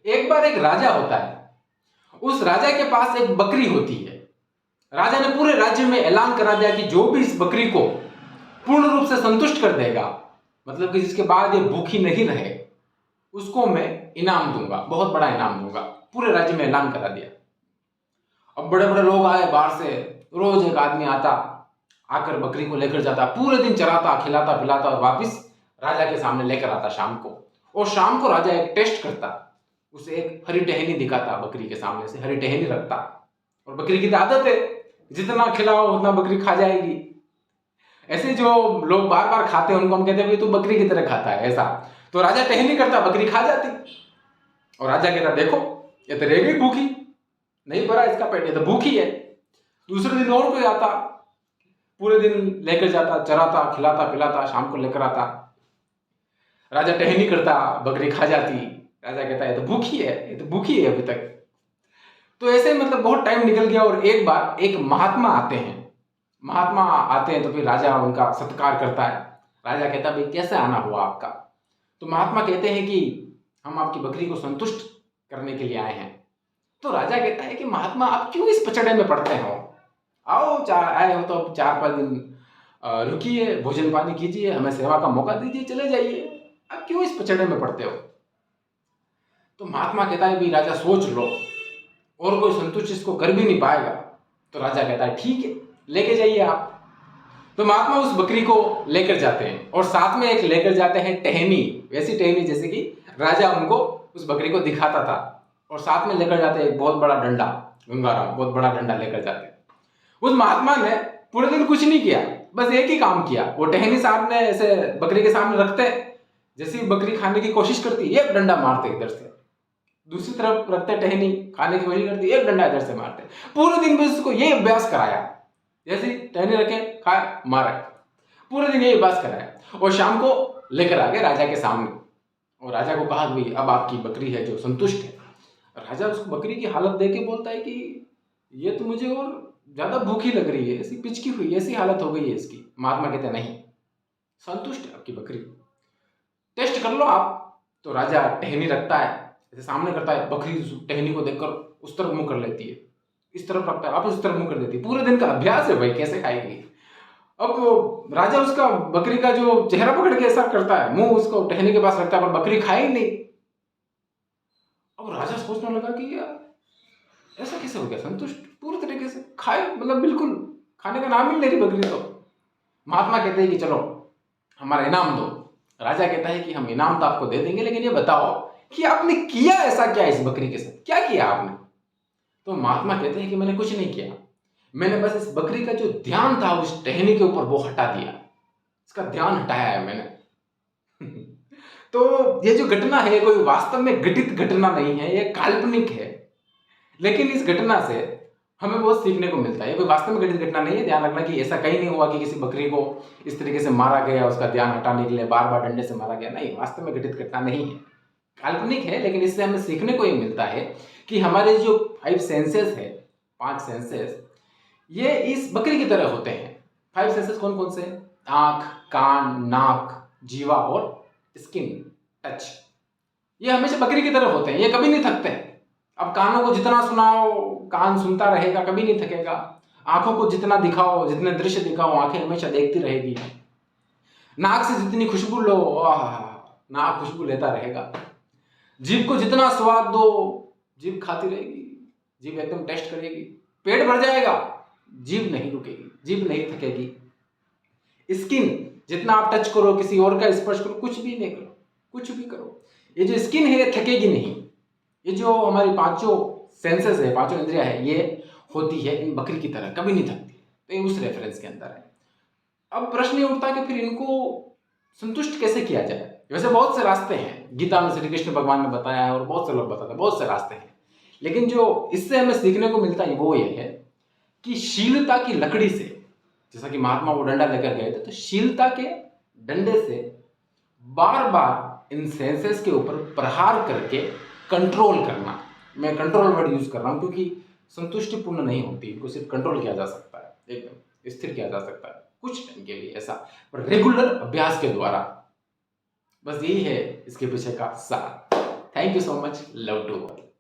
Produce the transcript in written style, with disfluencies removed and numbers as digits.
एक बार एक राजा होता है। उस राजा के पास एक बकरी होती है। राजा ने पूरे राज्य में ऐलान करा दिया कि जो भी इस बकरी को पूर्ण रूप से संतुष्ट कर देगा, मतलब कि जिसके बाद ये भूखी नहीं रहे, उसको मैं इनाम दूंगा, बहुत बड़ा इनाम दूंगा। पूरे राज्य में ऐलान करा दिया। अब बड़े बड़े लोग आए बाहर से, रोज एक आदमी आता, आकर बकरी को लेकर जाता, पूरे दिन चराता, खिलाता पिलाता और वापिस राजा के सामने लेकर आता शाम को। और शाम को राजा एक टेस्ट करता, उसे एक हरी टहनी दिखाता, बकरी के सामने से हरी टहनी रखता। और बकरी की आदत है, जितना खिलाओ उतना बकरी खा जाएगी। ऐसे जो लोग बार बार खाते हैं उनको हम कहते हैं भाई तू बकरी की तरह खाता है, ऐसा। तो राजा टहनी करता, बकरी खा जाती। और राजा कहता देखो ये तो रह गई भूखी, नहीं भरा इसका पेट, ये तो भूखी है। दूसरे दिन और कोई आता, पूरे दिन लेकर जाता, चराता, खिलाता पिलाता, शाम को लेकर आता। राजा टहनी करता, बकरी खा जाती। राजा कहता ये तो भूखी है, ये तो भूखी है अभी तक। तो ऐसे मतलब बहुत टाइम निकल गया और एक बार एक महात्मा आते हैं। महात्मा आते हैं तो फिर राजा उनका सत्कार करता है। राजा कहता भाई कैसे आना हुआ आपका? तो महात्मा कहते हैं कि हम आपकी बकरी को संतुष्ट करने के लिए आए हैं। तो राजा कहता है कि महात्मा आप क्यों इस पचड़े में पड़ते हो? आओ, आए हो तो अब 4-5 दिन रुकिए, भोजन पानी कीजिए, हमें सेवा का मौका दीजिए, चले जाइए। आप क्यों इस पचड़े में पड़ते हो? तो महात्मा कहता है भाई राजा सोच लो, और कोई संतुष्ट इसको कर भी नहीं पाएगा। तो राजा कहता है ठीक है, लेके जाइए आप। तो महात्मा उस बकरी को लेकर जाते हैं और साथ में एक लेकर जाते हैं टहनी, वैसी टहनी जैसे कि राजा उनको उस बकरी को दिखाता था। और साथ में लेकर जाते हैं एक बहुत बड़ा डंडा, गंगाराम, बहुत बड़ा डंडा लेकर जाते हैं। उस महात्मा ने पूरे दिन कुछ नहीं किया, बस एक ही काम किया। वो टहनी सामने ऐसे बकरी के सामने रखते, जैसे ही बकरी खाने की कोशिश करती एक डंडा मारते इधर से, दूसरी तरफ रखते टहनी, खाने की कोशिश करती एक डंडा इधर से मारते। पूरे दिन में उसको ये अभ्यास कराया, जैसे टहनी रखे खाए मारे, पूरे दिन ये अभ्यास कराया। और शाम को लेकर आ गए राजा के सामने और राजा को कहा भाई अब आपकी बकरी है जो संतुष्ट है। राजा उसको बकरी की हालत देख के बोलता है कि ये तो मुझे और ज्यादा भूखी लग रही है, ऐसी पिचकी हुई, ऐसी हालत हो गई है इसकी। महात्मा कहते नहीं, संतुष्ट है आपकी बकरी, टेस्ट कर लो आप। तो राजा टहनी रखता है, ऐसे सामने करता है, बकरी टहनी को देखकर उस तरफ मुंह कर लेती है, इस तरफ रखता है वापस उस तरफ मुंह कर देती है। पूरे दिन का अभ्यास है भाई, कैसे खाएगी। अब राजा उसका बकरी का जो चेहरा पकड़ के ऐसा करता है, मुंह उसको टहनी के पास रखता है पर बकरी खाए ही नहीं। अब राजा सोचने लगा कि यार ऐसा कैसे हो गया, संतुष्ट पूरी तरीके से खाए, मतलब बिल्कुल खाने का नाम ही नहीं ले रही बकरी तो। महात्मा कहते हैं कि चलो हमारा इनाम दो। राजा कहता है कि हम इनाम तो आपको दे देंगे, लेकिन ये बताओ कि आपने किया ऐसा क्या इस बकरी के साथ, क्या किया आपने? तो महात्मा कहते हैं कि मैंने कुछ नहीं किया, मैंने बस इस बकरी का जो ध्यान था उस टहनी के ऊपर वो हटा दिया, इसका ध्यान हटाया है मैंने। तो ये जो घटना है कोई वास्तव में घटित घटना नहीं है, ये काल्पनिक है। लेकिन इस घटना से हमें बहुत सीखने को मिलता है। ये कोई वास्तव में घटित घटना नहीं है, ध्यान रखना कि ऐसा कहीं नहीं हुआ कि किसी बकरी को इस तरीके से मारा गया, उसका ध्यान हटाने के लिए बार बार डंडे से मारा गया। नहीं, वास्तव में घटित घटना नहीं है, काल्पनिक है। लेकिन इससे हमें सीखने को ये मिलता है कि हमारे जो 5 सेंसेस है, 5 सेंसेस, ये इस बकरी की तरह होते हैं। 5 सेंसेस कौन कौन से? आंख, कान, नाक, जीवा और स्किन, टच। ये हमेशा बकरी की तरह होते हैं, ये कभी नहीं थकते। अब कानों को जितना सुनाओ कान सुनता रहेगा, कभी नहीं थकेगा। आंखों को जितना दिखाओ, जितने दृश्य दिखाओ, आंखें हमेशा देखती रहेगी। नाक से जितनी खुशबू लो, नाक खुशबू लेता रहेगा। जीभ को जितना स्वाद दो, जीभ खाती रहेगी, जीभ एकदम टेस्ट करेगी। पेट भर जाएगा, जीभ नहीं रुकेगी, जीभ नहीं थकेगी। स्किन, जितना आप टच करो, किसी और का स्पर्श करो, कुछ भी नहीं करो, कुछ भी करो, ये जो स्किन है ये थकेगी नहीं। ये जो हमारी 5 सेंसेस है, 5 इंद्रियां है, ये होती है इन बकरी की तरह, कभी नहीं थकती। तो ये उस रेफरेंस के अंदर है। अब प्रश्न ये उठता है कि फिर इनको संतुष्ट कैसे किया जाए? वैसे बहुत से रास्ते हैं, गीता में श्री कृष्ण भगवान ने बताया है और बहुत से लोग बताते हैं, बहुत से रास्ते हैं। लेकिन जो इससे हमें सीखने को मिलता है वो ये है कि शीलता की लकड़ी से, जैसा कि महात्मा वो डंडा लेकर गए थे, तो शीलता के डंडे से बार बार इन सेंसेस के ऊपर प्रहार करके कंट्रोल करना। मैं कंट्रोल वर्ड यूज कर रहा हूं क्योंकि संतुष्टि पूर्ण नहीं होती, इनको सिर्फ कंट्रोल किया जा सकता है, एकदम स्थिर किया जा सकता है कुछ टाइम के लिए, ऐसा रेगुलर अभ्यास के द्वारा। बस यही है इसके पीछे का सार। Thank thank you so much, love to all.